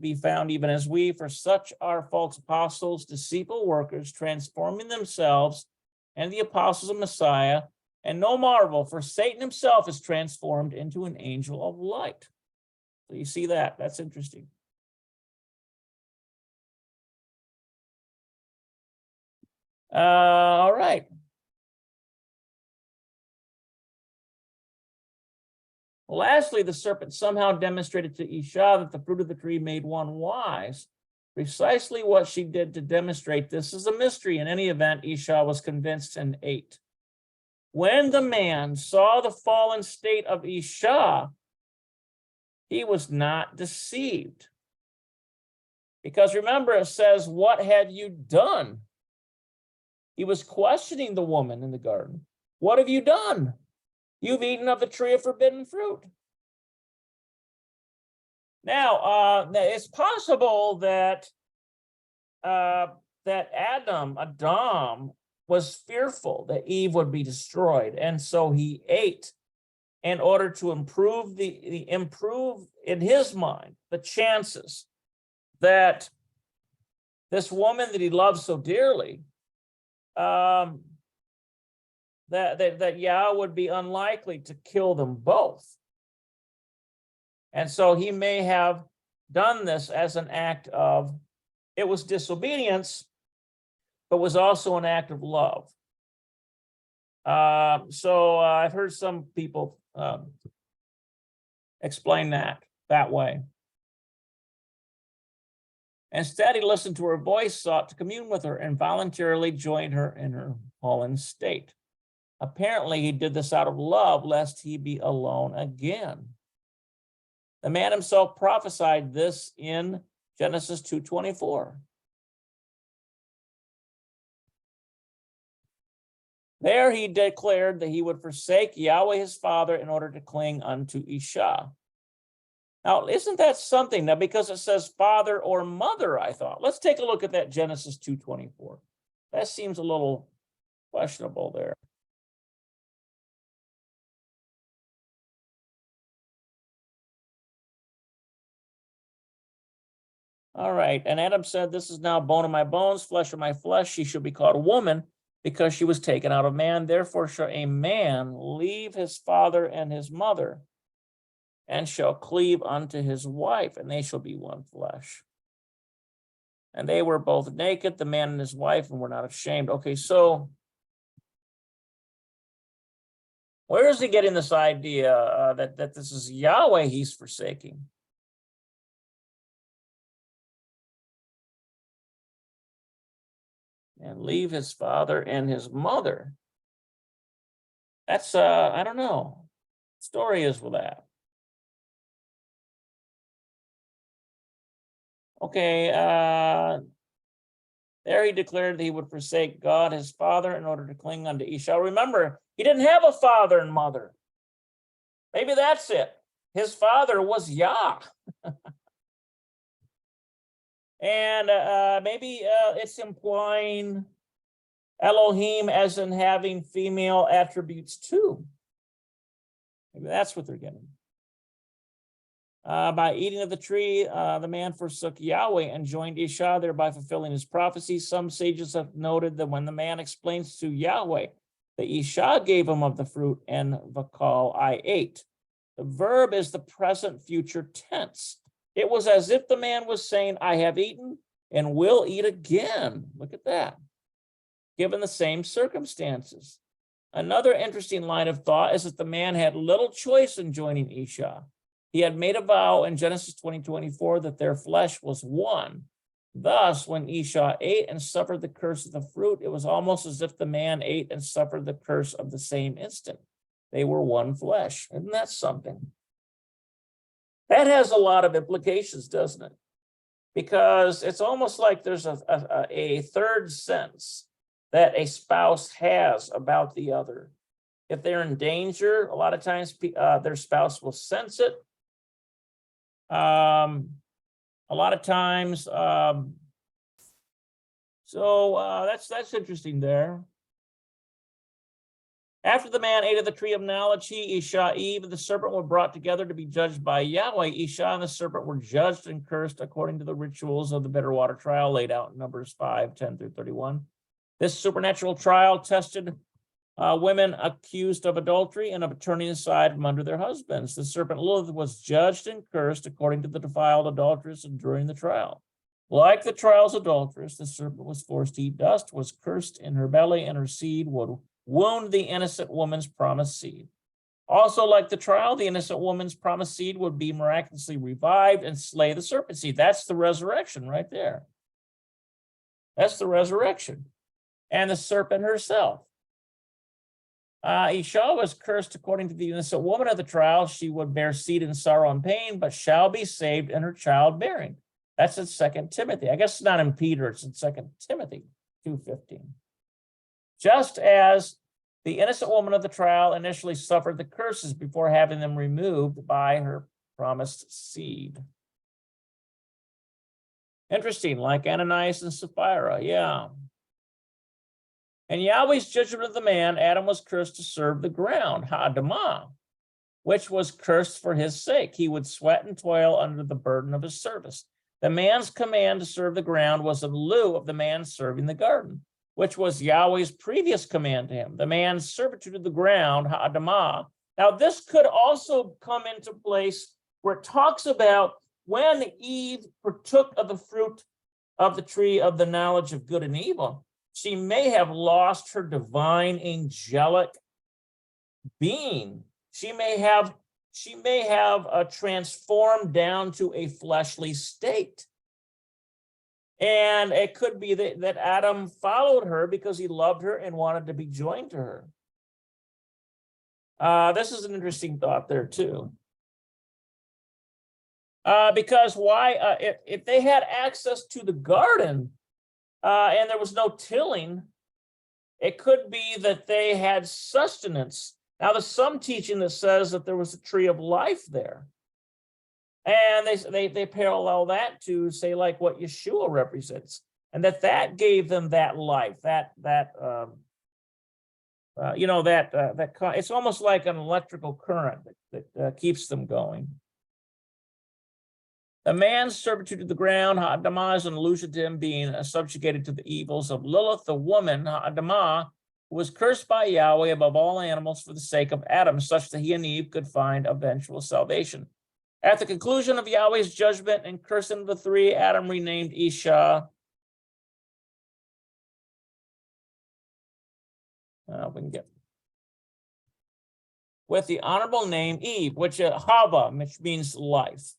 be found even as we. For such are false apostles, deceitful workers, transforming themselves and the apostles of Messiah. And no marvel, for Satan himself is transformed into an angel of light. So you see that, that's interesting. All right. Lastly, the serpent somehow demonstrated to Isha that the fruit of the tree made one wise. Precisely what she did to demonstrate this is a mystery. In any event, Isha was convinced and ate. When the man saw the fallen state of Isha, he was not deceived. Because remember, it says, what have you done? He was questioning the woman in the garden. What have you done? You've eaten of the tree of forbidden fruit. Now, it's possible that Adam was fearful that Eve would be destroyed, and so he ate. in order to improve improve in his mind the chances that this woman that he loves so dearly, that Yah would be unlikely to kill them both. And so he may have done this as an act of, it was disobedience, but was also an act of love. So I've heard some people explain that way. Instead, he listened to her voice, sought to commune with her, and voluntarily joined her in her fallen state. Apparently, he did this out of love, lest he be alone again. The man himself prophesied this in Genesis 2:24. There he declared that he would forsake Yahweh his father in order to cling unto Isha. Now, isn't that something? Now, because it says father or mother, I thought. Let's take a look at that Genesis 2:24. That seems a little questionable there. All right, and Adam said, this is now bone of my bones, flesh of my flesh. She shall be called a woman because she was taken out of man. Therefore shall a man leave his father and his mother and shall cleave unto his wife, and they shall be one flesh. And they were both naked, the man and his wife, and were not ashamed. Okay, so where is he getting this idea that this is Yahweh he's forsaking? And leave his father and his mother. That's, I don't know. The story is with that. Okay, there he declared that he would forsake God, his father, in order to cling unto Esau. Remember, he didn't have a father and mother. Maybe that's it. His father was Yah. And maybe it's implying Elohim as in having female attributes too. Maybe that's what they're getting. By eating of the tree, the man forsook Yahweh and joined Isha, thereby fulfilling his prophecy. Some sages have noted that when the man explains to Yahweh that Isha gave him of the fruit and Vakal, I ate. The verb is the present future tense. It was as if the man was saying, I have eaten and will eat again. Look at that. Given the same circumstances. Another interesting line of thought is that the man had little choice in joining Isha. He had made a vow in Genesis 20:24 that their flesh was one. Thus, when Isha ate and suffered the curse of the fruit, it was almost as if the man ate and suffered the curse of the same instant. They were one flesh. Isn't that something? That has a lot of implications, doesn't it? Because it's almost like there's a third sense that a spouse has about the other. If they're in danger, a lot of times their spouse will sense it. A lot of times, that's interesting there. After the man ate of the tree of knowledge, he, Isha, Eve, and the serpent were brought together to be judged by Yahweh. Isha and the serpent were judged and cursed according to the rituals of the bitter water trial laid out in Numbers 5:10-31. This supernatural trial tested women accused of adultery and of turning aside from under their husbands. The serpent Lilith was judged and cursed according to the defiled adulteress during the trial. Like the trial's adulteress, the serpent was forced to eat dust, was cursed in her belly, and her seed would wound the innocent woman's promised seed. Also, like the trial, the innocent woman's promised seed would be miraculously revived and slay the serpent seed. That's the resurrection right there. That's the resurrection. And the serpent herself. Isha was cursed according to the innocent woman of the trial. She would bear seed in sorrow and pain, but shall be saved in her childbearing. That's in 2 Timothy. I guess it's not in Peter, it's in 2 Timothy 2:15. Just as the innocent woman of the trial initially suffered the curses before having them removed by her promised seed. Interesting, like Ananias and Sapphira, yeah. And Yahweh's judgment of the man, Adam was cursed to serve the ground, Ha'adamah. which was cursed for his sake. He would sweat and toil under the burden of his service. The man's command to serve the ground was in lieu of the man serving the garden, which was Yahweh's previous command to him. The man's servitude of the ground, ha'adamah. Now, this could also come into place where it talks about when Eve partook of the fruit of the tree of the knowledge of good and evil, she may have lost her divine angelic being. She may have transformed down to a fleshly state. And it could be that Adam followed her because he loved her and wanted to be joined to her. This is an interesting thought there too. Because why, if they had access to the garden and there was no tilling, it could be that they had sustenance. Now, there's some teaching that says that there was a tree of life there. And they parallel that to say like what Yeshua represents, and that gave them that life, it's almost like an electrical current that keeps them going. The man's servitude to the ground, ha'adamah, is an allusion to him being subjugated to the evils of Lilith, the woman, ha'adamah, who was cursed by Yahweh above all animals for the sake of Adam, such that he and Eve could find eventual salvation. At the conclusion of Yahweh's judgment and cursing of the three, Adam renamed Isha. We can get with the honorable name Eve, which Hava, which means life.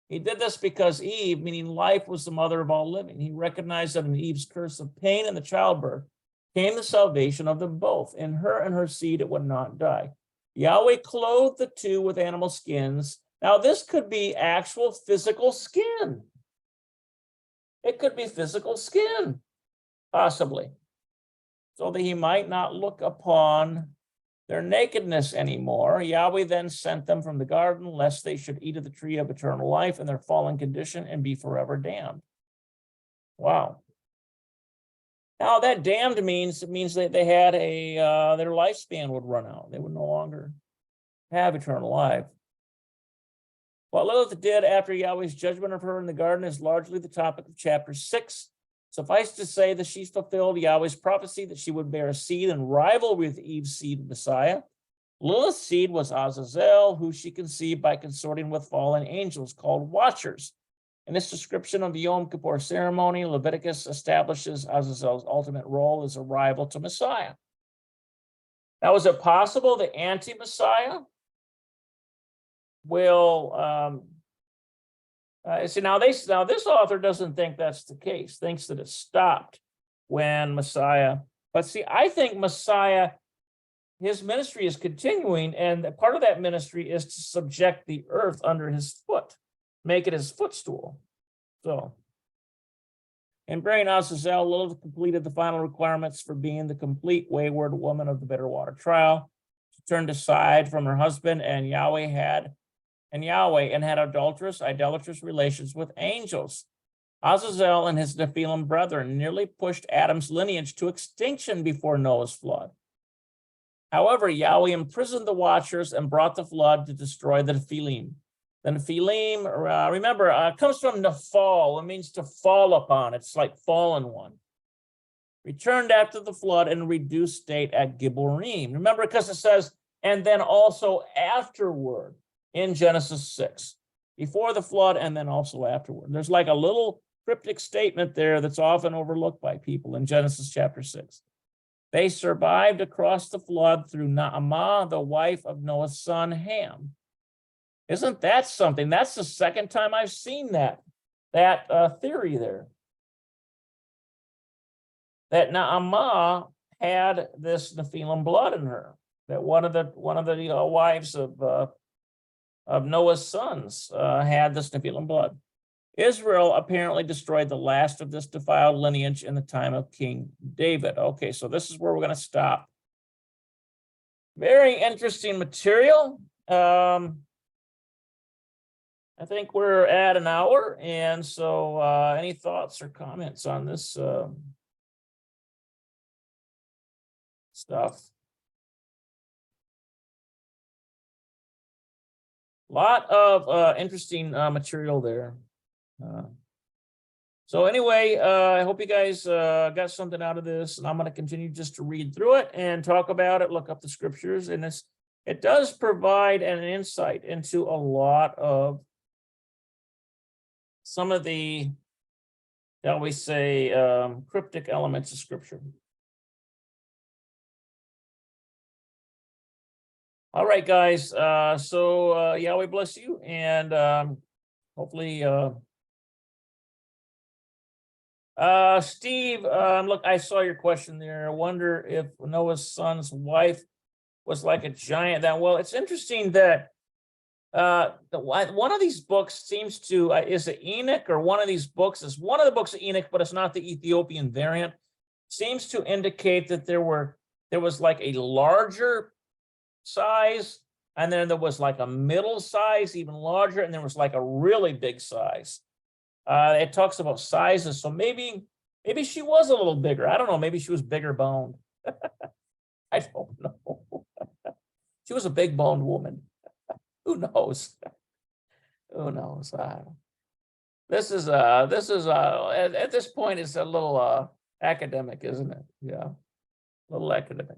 He did this because Eve, meaning life, was the mother of all living. He recognized that in Eve's curse of pain and the childbirth came the salvation of them both. In her and her seed, it would not die. Yahweh clothed the two with animal skins. Now, this could be actual physical skin. It could be physical skin, possibly, so that he might not look upon their nakedness anymore. Yahweh then sent them from the garden, lest they should eat of the tree of eternal life in their fallen condition and be forever damned. Wow. Now, that damned means that they had their lifespan would run out. They would no longer have eternal life. What Lilith did after Yahweh's judgment of her in the garden is largely the topic of chapter 6. Suffice to say that she fulfilled Yahweh's prophecy that she would bear a seed and rival with Eve's seed, Messiah. Lilith's seed was Azazel, who she conceived by consorting with fallen angels called watchers. In this description of the Yom Kippur ceremony, Leviticus establishes Azazel's ultimate role as a rival to Messiah. Now, is it possible the anti-Messiah will now this author doesn't think that's the case, thinks that it stopped when Messiah, but see, I think Messiah, his ministry is continuing, and part of that ministry is to subject the earth under his foot, make it his footstool. So, in bearing Azazel, Lilith completed the final requirements for being the complete wayward woman of the bitter water trial. She turned aside from her husband and Yahweh had idolatrous relations with angels. Azazel and his Nephilim brethren nearly pushed Adam's lineage to extinction before Noah's flood. However, Yahweh imprisoned the watchers and brought the flood to destroy the Nephilim. The Nephilim, remember, comes from Nephal. It means to fall upon. It's like fallen one. Returned after the flood in a reduced state at Gibborim. Remember, because it says, and then also afterward in Genesis 6. Before the flood and then also afterward. There's like a little cryptic statement there that's often overlooked by people in Genesis chapter 6. They survived across the flood through Naamah, the wife of Noah's son Ham. Isn't that something? That's the second time I've seen that theory there. That Naamah had this Nephilim blood in her. That one of the wives of Noah's sons had this Nephilim blood. Israel apparently destroyed the last of this defiled lineage in the time of King David. Okay, so this is where we're going to stop. Very interesting material. I think we're at an hour, and so any thoughts or comments on this stuff? lot of interesting material there. So anyway, I hope you guys got something out of this, and I'm going to continue just to read through it and talk about it, look up the scriptures, and it does provide an insight into a lot of some of the, shall we say, cryptic elements of scripture. All right, guys. So Yahweh bless you, and hopefully, Steve, look, I saw your question there. I wonder if Noah's son's wife was like a giant. Well, it's interesting that one of these books seems to is it Enoch, or one of these books is one of the books of Enoch, but it's not the Ethiopian variant. Seems to indicate that there was like a larger size, and then there was like a middle size, even larger, and there was like a really big size. It talks about sizes, so maybe she was a little bigger. I don't know. Maybe she was bigger boned. I don't know. She was a big boned woman. Who knows? Who knows? This is at this point it's a little academic, isn't it? Yeah, a little academic.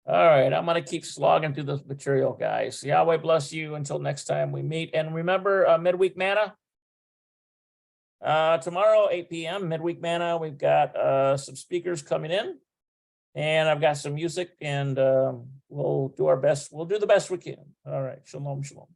All right, I'm going to keep slogging through this material, guys. Yahweh bless you until next time we meet. And remember, midweek manna. Tomorrow, 8 p.m., midweek manna. We've got some speakers coming in, and I've got some music, and we'll do our best. We'll do the best we can. All right, shalom, shalom.